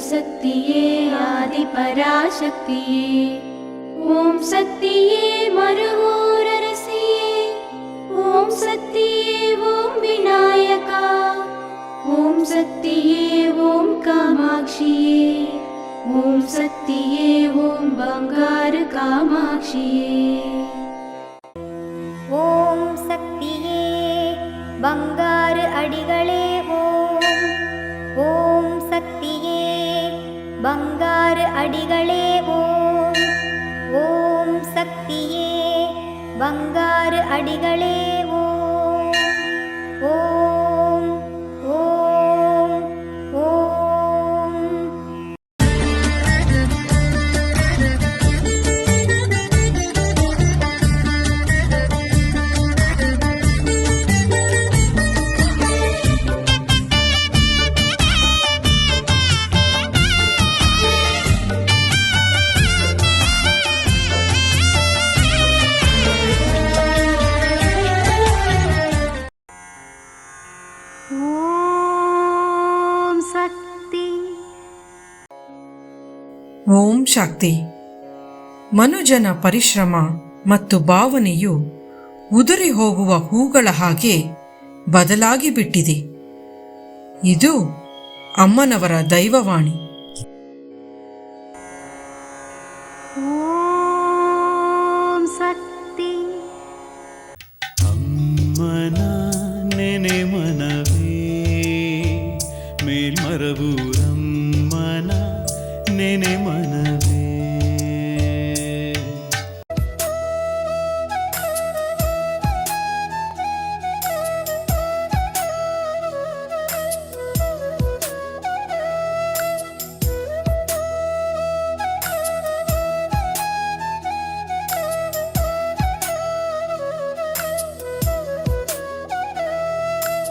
சக்தியே ஆதிபராசக்தியே, ஓம் சக்தியே மருவூரரசியே, ஓம் சக்தியே ஓம் விநாயகா, ஓம் சக்தியே ஓம் காமாட்சியே, ஓம் சக்தியே ஓம் பங்காரு காமாட்சியே. ஓம் சக்தியே பங்காரு அடிகளே ஓம், ஓம் சக்தியே பங்காரு அடிகளே ஓம், ஓம் சக்தியே பங்காரு அடிகளே ஓம், ஓம் ஓம் ஓம். ಓಂ ಶಕ್ತಿ. ಮನುಜನ ಪರಿಶ್ರಮ ಮತ್ತು ಭಾವನೆಯು ಉದುರಿ ಹೋಗುವ ಹೂಗಳ ಹಾಗೆ ಬದಲಾಗಿ ಬಿಟ್ಟಿದೆ. ಇದು ಅಮ್ಮನವರ ದೈವವಾಣಿ. ಓಂ ಶಕ್ತಿ. ಅಮ್ಮನ ನೆನೆ ಮನವೇ ಮೇಲ್ಮರವೂರಮ್ಮನ ನೆನೆ ಮನವೇ.